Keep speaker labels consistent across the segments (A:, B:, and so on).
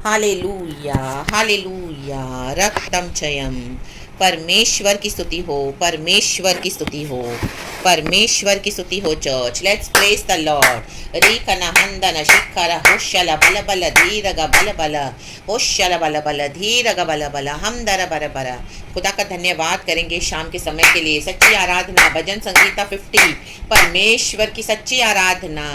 A: Hallelujah, hallelujah, रक्तम चयम। परमेश्वर की स्तुति हो, परमेश्वर की स्तुति हो, परमेश्वर की स्तुति हो church. Let's praise the lord. रीकन हंदन शिखर होशल बल बल धीरग बल बल होशल बल बल धीरग बल बल हम दर बर बर। खुदा का धन्यवाद करेंगे शाम के समय के लिए। सच्ची आराधना, भजन संगीता 50, परमेश्वर की सच्ची आराधना।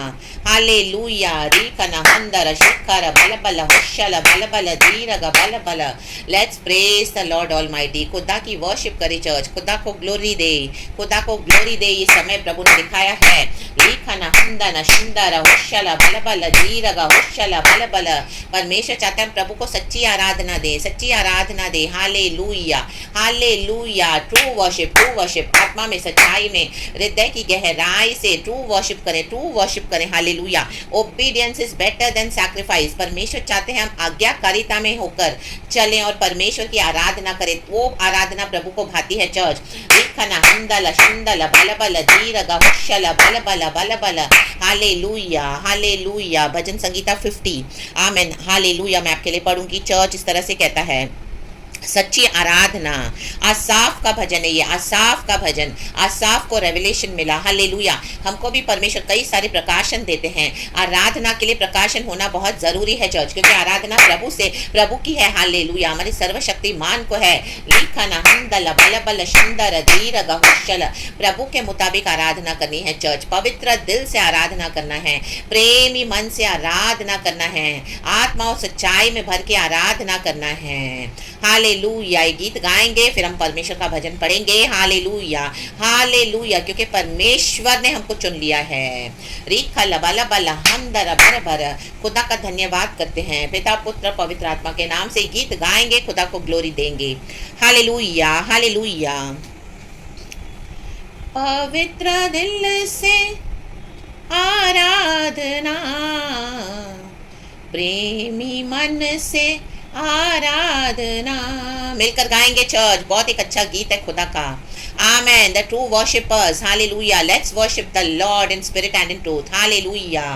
A: हालेलुया, रीकन हंदर शिखर बल बल होशल बल बल धीरग बल बल। Let's praise the Lord almighty. खुदा की वर्शिप करे चर्च, खुदा को ग्लोरी दे, खुदा को ग्लोरी दे। ये समय प्रभु ने दिखाया है। लीखन हंदन शिंदर होशल बल बल धीरग होशल बल बल। परमेश्वर चाहता है प्रभु को सच्ची आराधना दे, सच्ची आराधना दे। Hallelujah, hallelujah. True worship, true worship, आत्मा में, सच्चाई में, हृदय की गहराई से ट्रू वर्शिप करें, ट्रू वर्शिप करें। Hallelujah. Obedience is better than sacrifice. परमेश्वर चाहते हैं हम आज्ञाकारिता में होकर चलें और परमेश्वर की आराधना करें। वो आराधना प्रभु को भाती है चर्च। लिखना हंदल शिंदल बल बल धीरग होशल बल बल बल बल। Hallelujah, hallelujah. Bhajan Sangeeta 50। Amen. Hallelujah. मैं आपके लिए पढ़ूंगी। चर्च इस तरह से कहता है, सच्ची आराधना। आसाफ का भजन है ये, आसाफ का भजन। आसाफ को रेवलेशन मिला। हालेलुया। हमको भी परमेश्वर कई सारे प्रकाशन देते हैं। आराधना के लिए प्रकाशन होना बहुत जरूरी है चर्च, क्योंकि आराधना प्रभु से, प्रभु की है। हालेलुया। हमारे सर्वशक्तिमान को है। लिखन हंदल बल बल सुंदर धीरग होशल। प्रभु के मुताबिक आराधना करनी है चर्च। पवित्र दिल से आराधना करना है, प्रेमी मन से आराधना करना है, आत्मा और सच्चाई में भर के आराधना करना है। हालेलुया। ये गीत गाएंगे, फिर हम परमेश्वर का भजन पढ़ेंगे। Hallelujah, hallelujah. क्योंकि परमेश्वर ने हमको चुन लिया है। रीखा लबा लबा हम दर बर बर। खुदा का धन्यवाद करते हैं। पिता पुत्र पवित्र आत्मा के नाम से गीत गाएंगे, खुदा को ग्लोरी देंगे। Hallelujah, hallelujah. पवित्र दिल से आराधना, प्रेमी मन से आराधना। मिलकर गाएंगे चर्च। बहुत एक अच्छा गीत है खुदा का। Amen. The true worshippers. Hallelujah. Let's worship the lord in spirit and in truth. Hallelujah,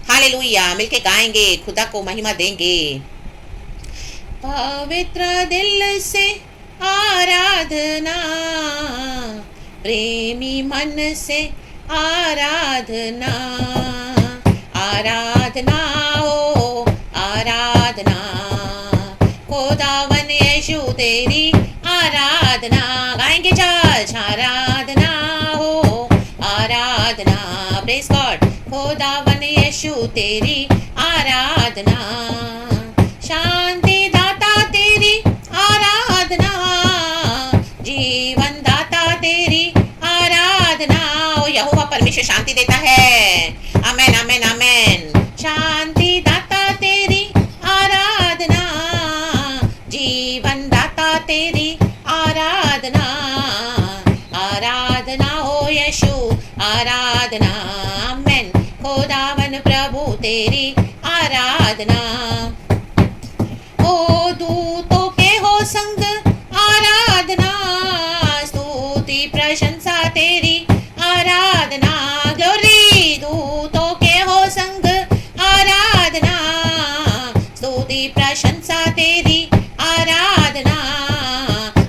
A: hallelujah. मिलके गाएंगे, खुदा को महिमा देंगे। पवित्र दिल से आराधना, प्रेमी मन से आराधना। आराधना हो, आराधना। खुदावन यीशु तेरी आराधना। गाएंगे चर्च। आराधना हो, आराधना। Praise God. खुदावन यीशु तेरी आराधना। शांति दाता तेरी आराधना, जीवन दाता तेरी आराधना। ओ यहोवा परमेश्वर शांति देता है। आमेन, आमेन, आमेन। शांति दाता तेरी आराधना, जीवन दाता तेरी आराधना। आराधना हो यीशु, आराधना। आमेन। खुदावन प्रभु तेरी आराधना। ओ दूतों के हो संग आराधना, स्तुति प्रशंसा तेरी आराधना। ग्लोरी। दूतों के हो संग आराधना, स्तुति प्रशंसा तेरी आराधना।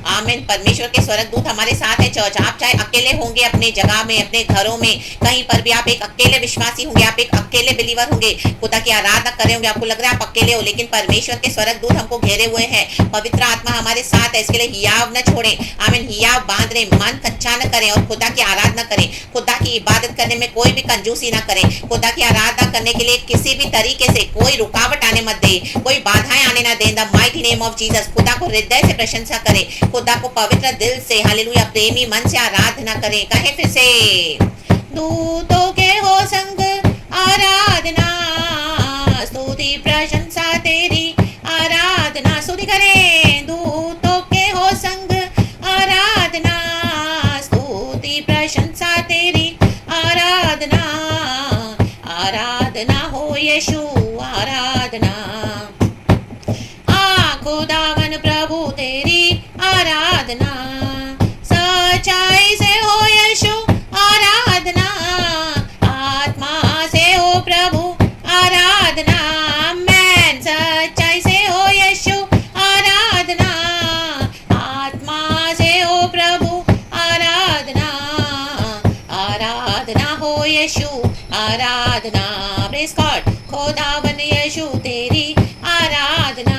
A: आमीन। परमेश्वर के स्वर्गदूत हमारे साथ है चर्च। आप चाहे अकेले होंगे अपने जगह में, अपने घरों में, कहीं पर भी आप एक अकेले विश्वासी होंगे, आप एक अकेले बिलीवर होंगे, खुदा की आराधना कर रहे होंगे, आपको लग रहा है आप अकेले हो, लेकिन परमेश्वर के स्वर्गदूत हमको घेरे हुए हैं। पवित्र आत्मा हमारे साथ है। इसके लिए हियाव न छोड़ें। आमीन। हियाव बांध रहे, मन कच्चा न करें और खुदा की आराधना करें। खुदा की इबादत करने में कोई भी कंजूसी ना करें। खुदा की आराधना करने के लिए किसी भी तरीके से कोई रुकावट आने मत दे, कोई बाधाएं आने ना दें। The mighty name of Jesus. खुदा को हृदय से प्रशंसा करें, खुदा को पवित्र दिल से, हालेलुया, प्रेमी मन से आराधना करें। कहे फिर से, दूतों के हो संग आराधना, स्तुति प्रशंसा तेरी आराधना। स्तुति करें। दूतों के हो संग आराधना, स्तुति प्रशंसा तेरी आराधना। आराधना हो यीशु, आराधना। खुदावन प्रभु तेरी आराधना। सच्चाई से हो यीशु आराधना, आत्मा से हो प्रभु आराधना। आमेन। सच्चाई खुदावन यीशु तेरी आराधना,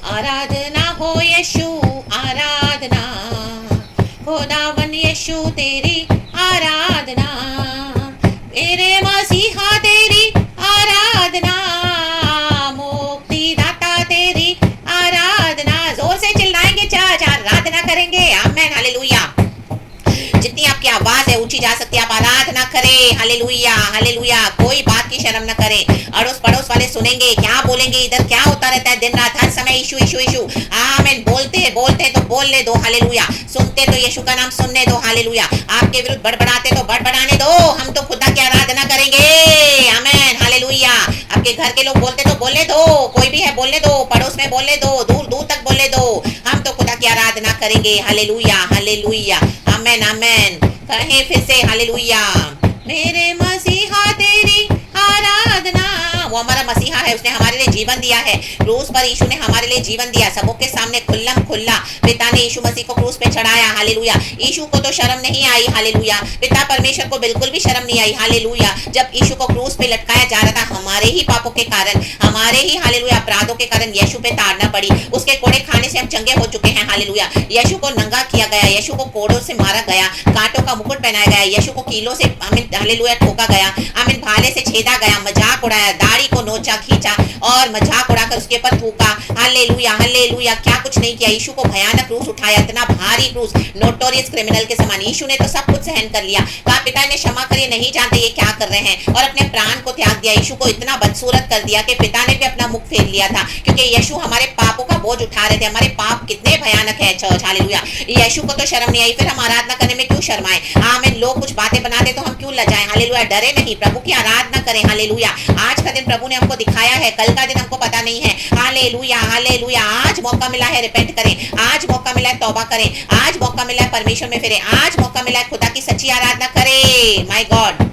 A: आराधना हो यीशु आराधना, खुदावन यीशु तेरी आराधना, मेरे मसीहा तेरी आराधना, मुक्तिदाता तेरी आराधना। जोर से चिल्लाएंगे चर्च, आराधना करेंगे। आमेन, हालेलुया। जितनी आपकी आवाज है ऊंची जा सकती है, आप आराधना करें। Hallelujah, hallelujah. कोई बात की शर्म न करें। अड़ोस पड़ोस वाले सुनेंगे, क्या बोलेंगे, इधर क्या होता रहता है दिन रात, हर समय यीशु यीशु यीशु। आमीन। बोलते हैं तो बोलने दो। हालेलुया। सुनते तो यीशु का नाम सुनने दो। हालेलुया। आपके विरुद्ध बड़बड़ाते तो बड़बड़ाने दो, हम तो खुदा की आराधना करेंगे। आमीन, हालेलुया। आपके घर के लोग बोलते तो बोलने दो, कोई भी है बोलने दो, पड़ोस में बोलने दो, दूर दूर तक बोलने दो, हम तो खुदा की आराधना करेंगे। Hallelujah, hallelujah. Amen, amen. कहें फिर से, हालेलुया। मेरे मसीहा तेरी आराधना। वो हमारा मसीहा है, उसने हमारे लिए जीवन दिया है। क्रूस पर यीशु ने हमारे लिए जीवन दिया, सबों के सामने खुल्लम खुल्ला पिता ने यीशु मसीह को क्रूस पे चढ़ाया। हालेलुया। यीशु को तो शर्म नहीं आई। हालेलुया। पिता परमेश्वर को बिल्कुल भी शर्म नहीं आई। हालेलुया। जब यीशु को क्रूस पे लटकाया जा रहा था, हमारे ही पापों के कारण, हमारे ही हालेलुया अपराधों के कारण यीशु पे ताड़ना पड़ी। उसके कोड़े खाने से हम चंगे हो चुके हैं। हालेलुया। यीशु को नंगा किया गया, यीशु को कोड़ों से मारा गया, कांटों का मुकुट पहनाया गया, यीशु को कीलों से आमीन हालेलुया ठोका गया, आमीन भाले से छेदा गया, मजाक उड़ाया, दाढ़ी को नोचा खींचा और मजाक उड़ाकर उसके ऊपर थूका। Hallelujah, hallelujah. क्या कुछ नहीं किया। यीशु को भयानक क्रूस उठाया, इतना भारी क्रूस, नोटोरियस क्रिमिनल के समान। यीशु ने तो सब कुछ सहन कर लिया। कहा पिता ने क्षमा करिए, नहीं जानते ये क्या कर रहे हैं, और अपने प्राण को त्याग दिया। यीशु को इतना बदसूरत कर दिया कि पिता ने भी अपना मुख फेर लिया था, क्योंकि यीशु हमारे पापों का बोझ उठा रहे थे। हमारे पाप कितने भयानक है चर्च। हालेलुया। यीशु को तो शर्म नहीं आई, फिर हम आराधना करने में क्यों शर्माएं। आमीन। लोग कुछ बातें बनाते तो हम क्यों लजाएं। हालेलुया। डरे नहीं, प्रभु की आराधना करें। हालेलुया। आज का दिन प्रभु ने हमको दिखाया है, कल का दिन हमको पता नहीं है। Hallelujah, hallelujah. आज मौका मिला है रिपेंट करें, आज मौका मिला है तौबा करें, आज मौका मिला है परमेश्वर में फिरे, आज मौका मिला है खुदा की सच्ची आराधना करें। माय गॉड,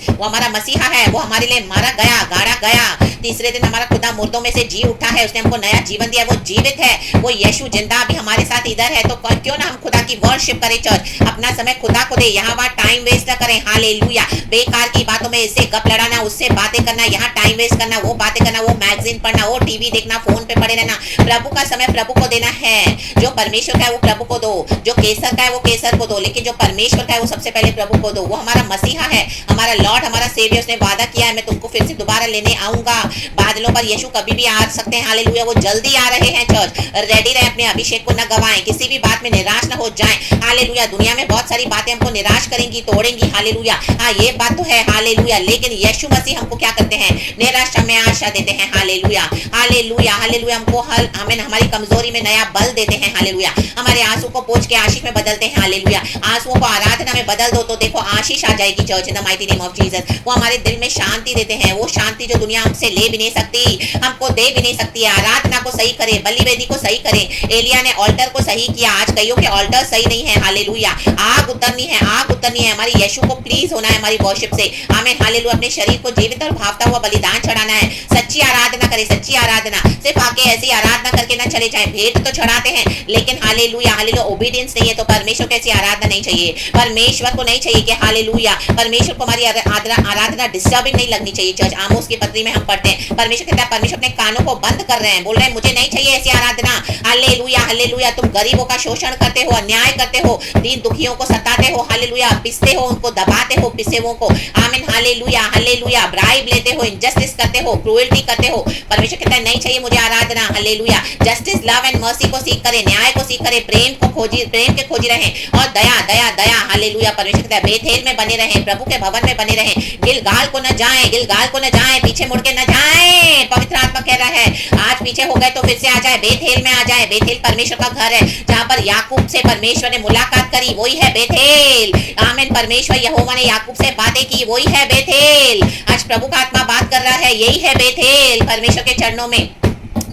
A: वो हमारा मसीहा है, वो हमारे लिए मारा गया, गाड़ा गया, तीसरे दिन हमारा खुदा मुर्दों में से जी उठा है, उसने हमको नया जीवन दिया, वो जीवित है, वो यीशु जिंदा अभी हमारे साथ इधर है। तो क्यों ना हम खुदा की वर्शिप करें चर्च, अपना समय खुदा को दे, यहाँ वहाँ टाइम वेस्ट ना करें। हालेलुया। बेकार की बातों में इससे गप लड़ाना, उससे बातें करना, यहाँ टाइम वेस्ट करना, वो बातें करना, वो मैगजीन पढ़ना, वो टीवी देखना, फोन पे पड़े रहना। प्रभु का समय प्रभु को देना है। जो परमेश्वर का है वो प्रभु को दो, जो केसर का है वो केसर को दो, लेकिन जो परमेश्वर का है वो सबसे पहले प्रभु को दो। वो हमारा मसीहा है, हमारा लॉर्ड, हमारा सेवियर। उसने वादा किया है, मैं तुमको फिर से दोबारा लेने आऊंगा। बादलों पर यीशु कभी भी आ सकते हैं। हालेलुया। वो जल्दी आ रहे हैं चर्च, रेडी रहे, अपने अभिषेक को न गवाएं, किसी भी बात में निराश न हो जाएं। हालेलुया। दुनिया में बहुत सारी बातें हमको निराश करेंगी, तोड़ेंगी। हालेलुया। हाँ, ये बात तो है। हालेलुया। लेकिन यीशु मसीह हमको क्या करते हैं, निराशा में आशा देते हैं। Hallelujah, hallelujah, hallelujah. हमको हमें हमारी कमजोरी में नया बल देते हैं। हालेलुया। हमारे आंसू को पोंछ के आशीष में बदलते हैं। हालेलुया। आंसुओं को आराधना में बदल दो तो देखो आशीष आ जाएगी church, in the mighty name of Jesus. वो हमारे दिल में शांति देते हैं, वो शांति जो दुनिया हमसे ले भी नहीं सकती, हमको दे भी नहीं सकती है। आराधना को सही करें, बलि वेदी को सही करें। एलिया ने ऑल्टर को सही किया, आज कईयों के ऑल्टर सही नहीं है। हालेलुया। आग उतरनी है, आग उतरनी है। हमारी यीशु को प्लीज होना है हमारी वर्शिप से। आमीन, हालेलुया। अपने शरीर को जीवित और भावता हुआ बलिदान चढ़ाना है। सच्ची आराधना करें, सच्ची आराधना। सिर्फ आके ऐसी आराधना करके ना चले जाए। भेंट तो चढ़ाते हैं, लेकिन हालेलुया, हालेलुया ओबीडियंस नहीं है, तो परमेश्वर को ऐसी आराधना नहीं चाहिए। परमेश्वर को नहीं चाहिए कि हालेलुया, परमेश्वर को हमारी आराधना डिस्टर्बिंग नहीं लगनी चाहिए। चर्च आमोस की पत्री में हम पढ़ते हैं, परमेश्वर कहता है, परमेश्वर अपने कानों को बंद कर रहे हैं, बोल रहे हैं मुझे नहीं चाहिए ऐसी आराधना। Hallelujah, hallelujah. तुम गरीबों का शोषण करते हो, अन्याय करते हो, दीन दुखियों को सताते हो। हालेलुया। पिसते हो, उनको दबाते हो, पिसे हुओं को। आमीन, हालेलुया, हालेलुया। ब्राइब लेते हो, इंजस्टिस करते हो, क्रूएल्टी करते हो। परमेश्वर कहता है नहीं चाहिए मुझे आराधना। Hallelujah. Justice, love and mercy को सीख करे, न्याय को सीख करे, प्रेम को खोजी, प्रेम के खोजी रहे, और दया दया दया। हालेलुया। परमेश्वर कहता है बेथेल में बने रहे, प्रभु के भवन में बने रहे, गिलगाल को न जाएं, गिलगाल को न जाएं, पीछे मुड़ के न जाएं। पवित्र आत्मा कह रहा है आज पीछे हो गए तो फिर से आ जाए, बेथेल में आ जाए। बेथेल परमेश्वर का घर है, जहाँ पर याकूब से परमेश्वर ने मुलाकात करी, वही है बेथेल। आमीन। परमेश्वर यहोवा ने याकूब से बातें की, वही है बेथेल। आज प्रभु का आत्मा बात कर रहा है, यही है बेथेल, परमेश्वर के चरणों में।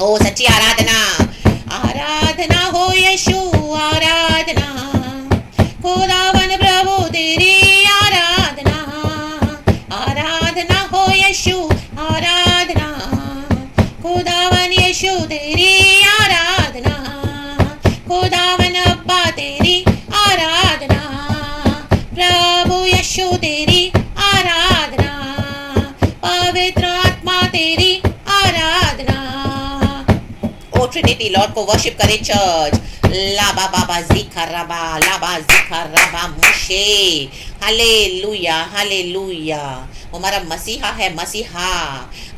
A: ओ सच्ची आराधना, आराधना हो यीशु, आराधना खुदावन प्रभु तेरी आराधना, आराधना हो यीशु, आराधना खुदावन यीशु तेरी आराधना, खुदावन अब्बा तेरी आराधना, प्रभु यीशु तेरी आराधना, पवित्र ट्रिनिटी लॉर्ड को वर्शिप करे चर्च। लाबा बाबा जिखरबा लाबा जिखरबा मुशे। Hallelujah hallelujah. वो हमारा मसीहा है, मसीहा,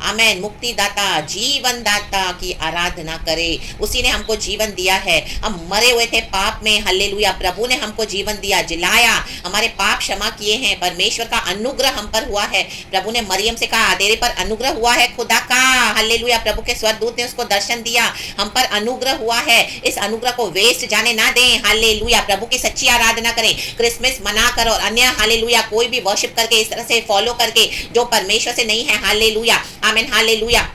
A: आमेन, मुक्तिदाता, जीवन दाता की आराधना करे। उसी ने हमको जीवन दिया है। हम मरे हुए थे पाप में, हालेलुया, प्रभु ने हमको जीवन दिया, जिलाया, हमारे पाप क्षमा किए हैं। परमेश्वर का अनुग्रह हम पर हुआ है। प्रभु ने मरियम से कहा तेरे पर अनुग्रह हुआ है खुदा का, हालेलुया। प्रभु के स्वर्गदूत ने उसको दर्शन दिया, हम पर अनुग्रह हुआ है। इस अनुग्रह को वेस्ट जाने ना दें, हालेलुया। प्रभु की सच्ची आराधना करें, क्रिसमस मना कर और अन्य, हालेलुया, कोई भी वर्शिप करके इस तरह से फॉलो करके जो परमेश्वर से नहीं है, हालेलुया, आमीन, हालेलुया,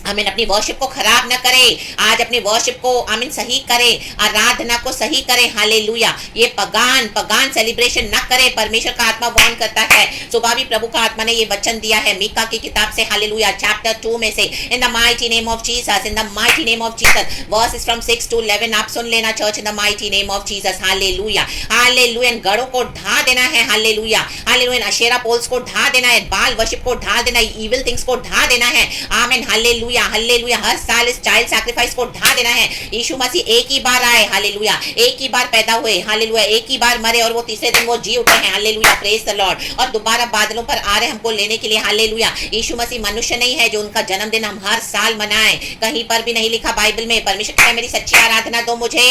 A: आमीन, अपनी वर्शिप को खराब न करे। आज अपनी वर्शिप को, आमीन, सही करे, आराधना को सही करे, हालेलुया। ये पगान सेलिब्रेशन न करे। परमेश्वर का आत्मा वार्न करता है। सुबह भी प्रभु का आत्मा ने ये वचन दिया है मीका की किताब से, हालेलुया, चैप्टर 2 में से, in the mighty name of Jesus, in the mighty name of Jesus, verses from 6 to 11 आप सुन लेना church, in the mighty name of Jesus, hallelujah, hallelujah. गढ़ों को ढा देना है, हालेलुया, हालेलुया। अशेरा पोल्स को ढा देना है, बाल वर्शिप को ढा देना है, इविल थिंग्स को ढा देना है, आमीन, हालेलुया, हालेलुया। हर साल इस चाइल्ड सैक्रिफाइस को ढा देना है। यीशु मसीह एक ही बार आए, हालेलुया, एक ही बार पैदा हुए, हालेलुया, एक ही बार मरे और वो तीसरे दिन वो जी उठे हैं, हालेलुया, प्रेज द लॉर्ड, और दोबारा बादलों पर आ रहे हमको लेने के लिए, हालेलुया। यीशु मसीह मनुष्य नहीं है जो उनका जन्मदिन हम हर साल मनाएं, कहीं पर भी नहीं लिखा बाइबल में। परमेश्वर कहता है मेरी सच्ची आराधना दो, मुझे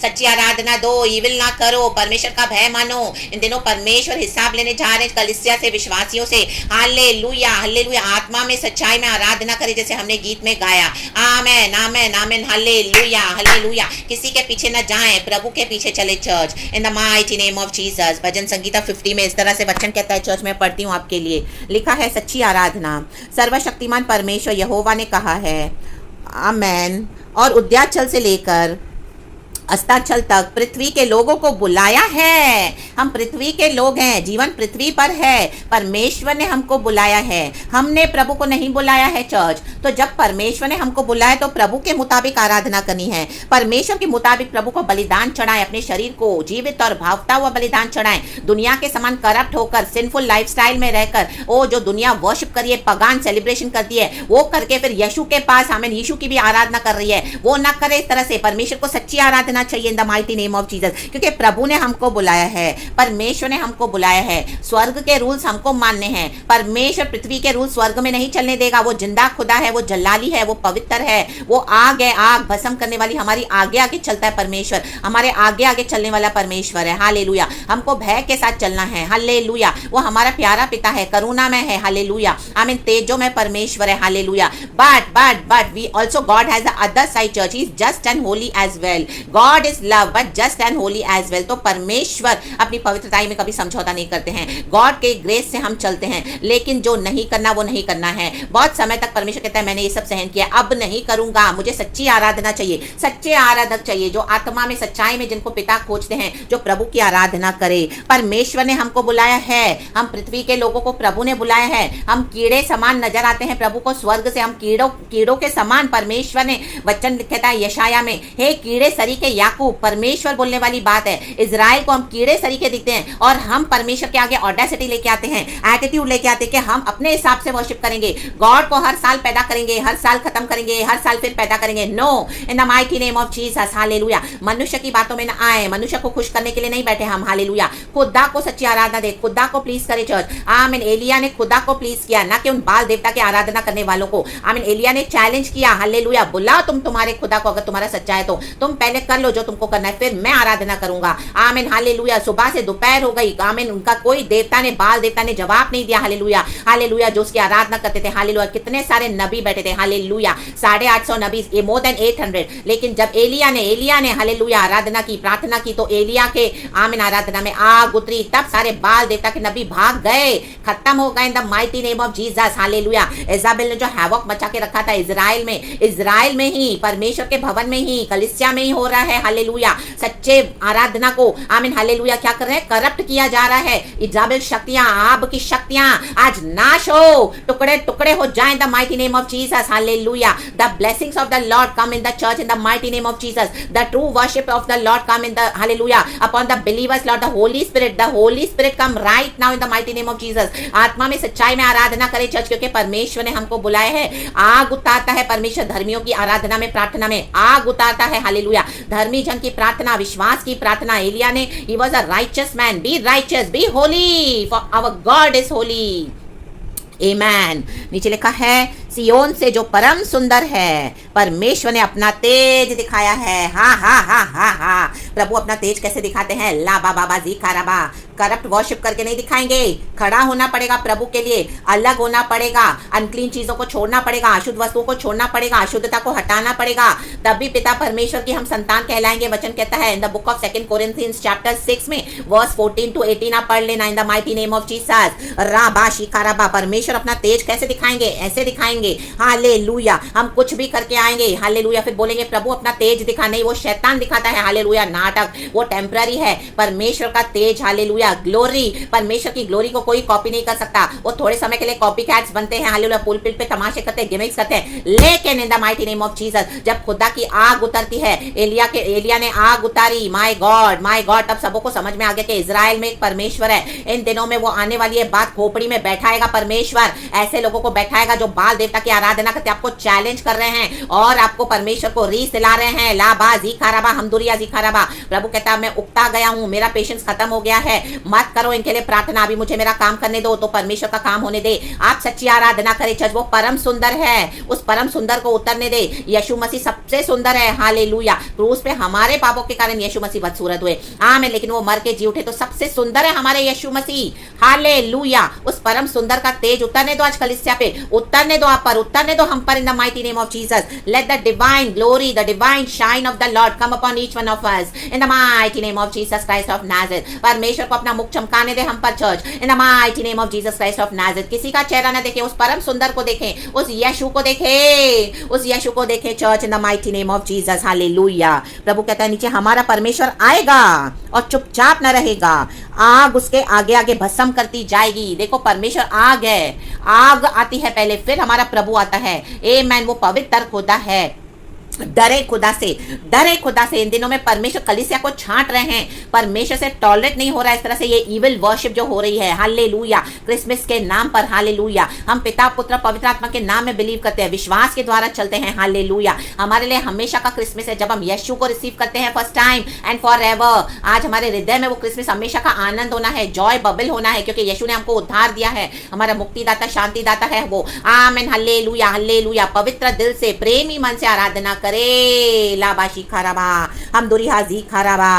A: सच्ची आराधना दो, ईविल ना करो, परमेश्वर का भय मानो। इन दिनों परमेश्वर हिसाब लेने जा रहे हैं कलीसिया से, विश्वासियों से, हालेलुया, हालेलुया। आत्मा में सच्चाई में आराधना करे जैसे हमने गीत में गाया, आमेन, आमेन, आमेन, हालेलुया, हालेलुया। किसी के पीछे न जाएं, प्रभु के पीछे चले church, in the mighty name of Jesus. Bhajan Sangeeta 50 में इस तरह से वचन कहता है, चर्च में पढ़ती हूँ आपके लिए, लिखा है, सच्ची आराधना सर्वशक्तिमान परमेश्वर यहोवा ने कहा है, आमेन, और उद्याचल से लेकर अस्ताचल तक पृथ्वी के लोगों को बुलाया है। हम पृथ्वी के लोग हैं, जीवन पृथ्वी पर है, परमेश्वर ने हमको बुलाया है, हमने प्रभु को नहीं बुलाया है चर्च। तो जब परमेश्वर ने हमको बुलाया तो प्रभु के मुताबिक आराधना करनी है, परमेश्वर के मुताबिक प्रभु को बलिदान चढ़ाएं, अपने शरीर को जीवित और भावता हुआ बलिदान चढ़ाएं। दुनिया के समान करप्ट होकर, सिंफुल लाइफस्टाइल में रहकर, वो जो दुनिया वर्शिप करिए, पगान सेलिब्रेशन करती है, वो करके फिर यीशु के पास, हमें यीशु की भी आराधना कर रही है, वो ना करे। इस तरह से परमेश्वर को सच्ची आराधना चाहिए, इन the mighty name of Jesus, क्योंकि प्रभु ने हमको बुलाया है, परमेश्वर ने हमको बुलाया है। स्वर्ग के रूल्स हमको मानने हैं। परमेश्वर पृथ्वी के रूल स्वर्ग में नहीं चलने देगा। वो जिंदा खुदा है, वो जलाली है, वो पवित्र है, वो आग है, आग भस्म करने वाली, हमारी आगे आगे चलता है परमेश्वर, हमारे आगे आगे चलने वाला परमेश्वर है, हालेलुया। हमको भय के साथ चलना है, हालेलुया। वो हमारा प्यारा पिता है, करुणा में है, हालेलुया, आमीन, तेजो में परमेश्वर है, hallelujah. But we also God has the other side, church is just and holy as well, God is love but just and holy as well. तो परमेश्वर अपनी पवित्रताई में कभी समझौता नहीं करते हैं, गॉड के ग्रेस से हम चलते हैं, लेकिन जो नहीं करना वो नहीं करना है। बहुत समय तक परमेश्वर कहता है मैंने ये सब सहन किया, अब नहीं करूंगा, मुझे सच्ची आराधना चाहिए, सच्चे आराधक चाहिए, जो आत्मा में सच्चाई में जिनको पिता खोजते हैं, जो प्रभु की आराधना करे। परमेश्वर ने हमको बुलाया है, हम पृथ्वी के लोगों को प्रभु ने बुलाया है। हम कीड़े समान नजर आते हैं प्रभु को स्वर्ग से, हम कीड़ों के समान, परमेश्वर ने वचन लिखा है यशाया में, हे कीड़े सरीखे याकूब, परमेश्वर बोलने वाली बात है। इजराइल को हम कीड़े सरीखे दिखते हैं और हम परमेश्वर के आगे ऑडेसिटी लेके आते हैं, एटीट्यूड लेके आते हैं कि हम अपने हिसाब से वर्शिप करेंगे, गॉड को हर साल पैदा करेंगे, हर साल खत्म करेंगे, हर साल फिर पैदा करेंगे। No, in the mighty name of Jesus, hallelujah. मनुष्य की बातों में ना आए, मनुष्य को खुश करने के लिए नहीं बैठे हम, हालेलुया। खुदा को सच्ची आराधना दे, खुदा को प्लीज करे चर्च, आमीन। एलिया ने खुदा को प्लीज किया, ना कि उन बाल देवता की आराधना करने वालों को, आमीन। एलिया ने चैलेंज किया, हालेलुया, बुलाओ तुम तुम्हारे खुदा को, अगर तुम्हारा सच्चा है तो तुम पहले कर लो जो तुमको करना है, फिर मैं आराधना करूंगा, आमीन, हालेलुया। सुबह से दोपहर हो गई, आमीन, उनका कोई देवता ने, बाल देवता ने जवाब नहीं दिया, हालेलुया, हालेलुया। जो उसकी आराधना करते थे, हालेलुया। कितने सारे नबी बैठे थे, हालेलुया, 850 नबी, ये मोर देन 800। लेकिन जब एलिया ने हालेलुया आराधना की, प्रार्थना की, तो एलिया के, आमीन, आराधना में आग उतरी, तब सारे बाल देवता के नबी भाग गए, खत्म हो गए, इन the mighty name of Jesus, hallelujah. Isabel ने जो हैवॉक मचा के रखा था इजराइल में ही, परमेश्वर के भवन में ही, कलीसिया में ही हो रहा है, हालेलुया। सच्चे आराधना को आमीन हालेलुया क्या कर रहे हैं, करप्ट किया जा रहा है। इजाबेल शक्तियां, आब की शक्तियां आज नाश हो, टुकड़े टुकड़े हो जाएं the mighty name of Jesus, hallelujah. The blessings of the Lord come in the church in the mighty name of Jesus. The true worship of the Lord come in the hallelujah upon the believers Lord. The Holi spirit come right now in the mighty name of Jesus. आत्मा में सच्चाई में आराधना करें church, क्योंकि परमेश्वर ने हमको बुलाया है। आग उतारता है परमेश्वर धर्मियों की आराधना में, प्रार्थना में आग उतारता है, हालेलुया। धर्मी जन की प्रार्थना, विश्वास की प्रार्थना। एलिया ने, he was a righteous man, be righteous, be holy for our God is holy, आमेन। नीचे लिखा है, सियोन से जो परम सुंदर है परमेश्वर ने अपना तेज दिखाया है। हा हा हा हा हा। प्रभु अपना तेज कैसे दिखाते हैं, ला बा बाबा जी खाराबा। करप्ट वर्शिप करके नहीं दिखाएंगे, खड़ा होना पड़ेगा प्रभु के लिए, अलग होना पड़ेगा, अनक्लीन चीजों को छोड़ना पड़ेगा, अशुद्ध वस्तुओं को छोड़ना पड़ेगा, अशुद्धता को हटाना पड़ेगा, तभी पिता परमेश्वर की हम संतान कहलाएंगे। वचन कहता है in the book of 2 Corinthians chapter 6 में वर्स 14 to 18 आप पढ़ लेना। In the mighty name of Jesus, राबा शिकाराबा। परमेश्वर अपना तेज कैसे दिखाएंगे, ऐसे दिखाएंगे, हालेलुया। हम कुछ भी करके आएंगे, हालेलुया, फिर बोलेंगे प्रभु अपना तेज दिखा, नहीं वो शैतान दिखाता है, हालेलुया। नाटक वो टेम्पररी है, परमेश्वर का तेज, हालेलुया। ग्लोरी, परमेश्वर की ग्लोरी को कोई कॉपी नहीं कर सकता। वो थोड़े समय के लिए कॉपी कैट्स बनते हैं, हालेलुया, पुलपिट पे तमाशे करते हैं, गिमिक्स करते हैं, लेकिन इन the mighty name of Jesus जब खुदा की आग उतरती है, एलिया ने आग उतारी, माय गॉड, तब सबको समझ में आ गया कि इजराइल में एक परमेश्वर है। इन दिनों में वो आने वाली है बात, खोपड़ी में बैठाएगा परमेश्वर, ऐसे लोगों को बैठाएगा जो बाल देवता की आराधना करते, आपको चैलेंज कर रहे हैं और आपको परमेश्वर को रीस दिला रहे हैं। लाबा जी खाराबा, हमदुरिया जी खाराबा। प्रभु कहता है मैं उकता गया हूं, मेरा पेशेंस खत्म हो गया है, मत करो इनके लिए प्रार्थना, अभी मुझे मेरा काम करने दो, तो परमेश्वर का काम होने दे। आप सच्ची आराधना करें चर्च, वो परम सुंदर है, उस परम सुंदर को उतरने दे। यीशु मसीह सबसे सुंदर है, हालेलुया। क्रूस पे हमारे पापों के कारण यीशु मसीह बदसूरत हुए, आमीन, लेकिन वो मर के जी उठे, तो सबसे सुंदर है हमारे यीशु मसीह, हालेलुया। उस परम सुंदर का तेज उतरने दो आज कलीसिया पे, उतरने दो आप पर, उतरने दो हम पर, इन the mighty name of Jesus. Let the divine glory, the divine shine of the Lord come upon each one of us, in the mighty name of Jesus Christ of Nazareth. परमेश्वर को अपना मुख चमकाने दे हम पर church, in the mighty name of Jesus Christ of Nazareth. किसी का चेहरा ना देखें, उस परम सुंदर को देखें, उस यीशु को देखें, उस यीशु को देखें church, in the mighty name of Jesus, hallelujah. प्रभु कहता है नीचे हमारा परमेश्वर आएगा और चुपचाप न रहेगा, आग उसके आगे आगे भस्म करती जाएगी। देखो परमेश्वर आग है, आग आती है पहले, फिर हमारा प्रभु आता है, आमीन। वो पवित्र खुदा है, डरे खुदा से, डरे खुदा से। इन दिनों में परमेश्वर कलीसिया को छांट रहे हैं, परमेश्वर से टॉलरेट नहीं हो रहा है इस तरह से ये इविल वर्शिप जो हो रही है, हालेलुया। क्रिसमस के नाम पर, हालेलुया, हम पिता पुत्र पवित्र आत्मा के नाम में बिलीव करते हैं, विश्वास के द्वारा चलते हैं, हालेलुया। हमारे लिए हमेशा का क्रिसमस है जब हम यीशु को रिसीव करते हैं first time and for ever. आज हमारे हृदय में वो क्रिसमस हमेशा का आनंद होना है, जॉय बबल होना है, क्योंकि यीशु ने हमको उद्धार दिया है, हमारा मुक्तिदाता शांतिदाता है वो, आमीन, हालेलुया, हालेलुया। पवित्र दिल से प्रेमी मन से आराधना करे, लाबाशी खराबा, हम दुरिहाजी खराबा,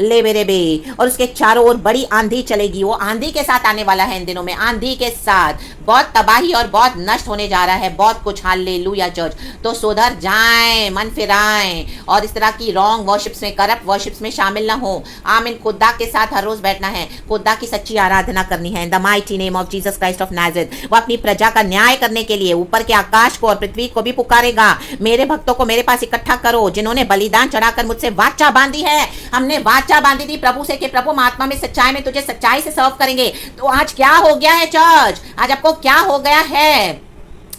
A: ले बेरे बे। और उसके चारों ओर बड़ी आंधी चलेगी, वो आंधी के साथ आने वाला है इन दिनों में, आंधी के साथ बहुत तबाही और बहुत नष्ट होने जा रहा है, बहुत कुछ, हालेलुया चर्च। तो सुधर जाएं, मन फिराएं और इस तरह की रॉन्ग वर्शिप्स में, करप्ट वर्शिप्स में शामिल ना हो, आमीन। खुदा के साथ हर रोज बैठना है, खुदा की सच्ची आराधना करनी है, in the mighty name of Jesus Christ of Nazareth. वो अपनी प्रजा का न्याय करने के लिए ऊपर के आकाश को और पृथ्वी को भी पुकारेगा, मेरे भक्तों को मेरे पास इकट्ठा करो जिन्होंने बलिदान चढ़ाकर मुझसे वाचा बांधी है। हमने वाचा बांधी थी प्रभु से कि प्रभु हम आत्मा में सच्चाई में तुझे सच्चाई से सर्व करेंगे। तो आज क्या हो गया है चर्च, आज आपको क्या हो गया है?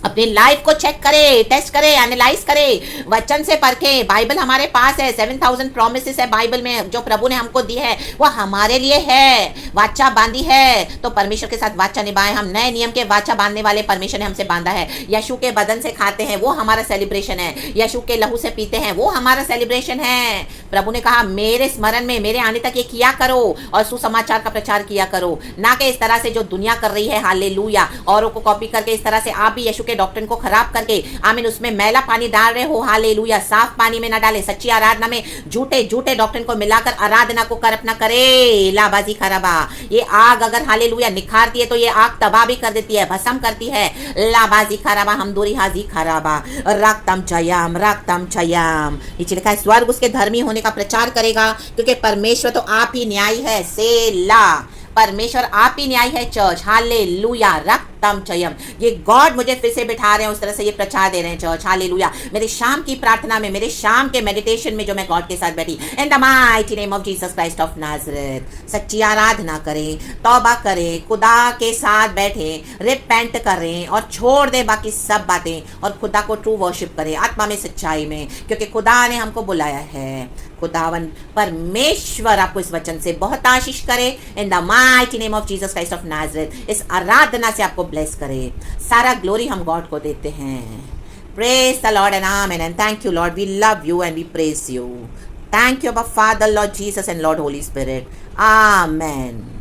A: अपनी लाइफ को चेक करे, टेस्ट करे, एनालाइज करे, वचन से परखे। बाइबल हमारे पास है, 7000 प्रोमिसेस है बाइबल में जो प्रभु ने हमको दी है, वो हमारे लिए है, वाचा बांधी है। तो परमेश्वर के साथ वाचा निभाएं। हम नए नियम के वाचा बांधने वाले परमेश्वर ने हमसे बांधा है। यीशु के बदन से खाते हैं, वो हमारा सेलिब्रेशन है। यीशु के लहू से पीते हैं, वो हमारा सेलिब्रेशन है। प्रभु ने कहा मेरे स्मरण में, मेरे आने तक ये किया करो और सुसमाचार का प्रचार किया करो, ना कि इस तरह से जो दुनिया कर रही है, हालेलुया, औरों को कॉपी करके इस तरह से आप भी यीशु डॉक्ट्रिन को खराब करके, आमीन, उसमें मैला पानी डाल रहे हो, हालेलुया। साफ पानी में ना डाले, सच्ची आराधना में झूठे झूठे डॉक्ट्रिन को मिलाकर आराधना को करप्ट ना करे, लाबाजी खराबा। ये आग अगर हालेलुया निखारती है तो ये आग तबाह भी कर देती है, भस्म करती है, लाबाजी खराबा, हम दूरी हाजी खराबा, रक्तम चयाम, रक्तम चयाम। नीचे लिखा है स्वर्ग उसके धर्मी होने का प्रचार करेगा, क्योंकि परमेश्वर तो आप ही न्यायी है, से ला, परमेश्वर आप ही न्याय है चर्च, हालेलुया। रक्त रक्तम चयम। ये गॉड मुझे फिर से बिठा रहे हैं, उस तरह से ये प्रचार दे रहे हैं चर्च। हालेलुया। मेरे शाम की प्रार्थना में, मेरे शाम के मेडिटेशन में जो मैं गॉड के साथ बैठी, इन the mighty name of Jesus Christ of Nazareth, सच्ची आराधना करें, तौबा करें, खुदा के साथ बैठे, रिपेंट करें और छोड़ दें बाकी सब बातें और खुदा को ट्रू वर्शिप करें आत्मा में, सच्चाई में, क्योंकि खुदा ने हमको बुलाया है। खुदावन परमेश्वर आपको इस वचन से बहुत आशीष करे इन the mighty name of Jesus Christ of Nazareth. इस आराधना से आपको ब्लेस करे। सारा ग्लोरी हम गॉड को देते हैं। Praise the lord and amen and thank you lord, we love you and we praise you. Thank you abba father, lord Jesus and lord holy spirit. Amen.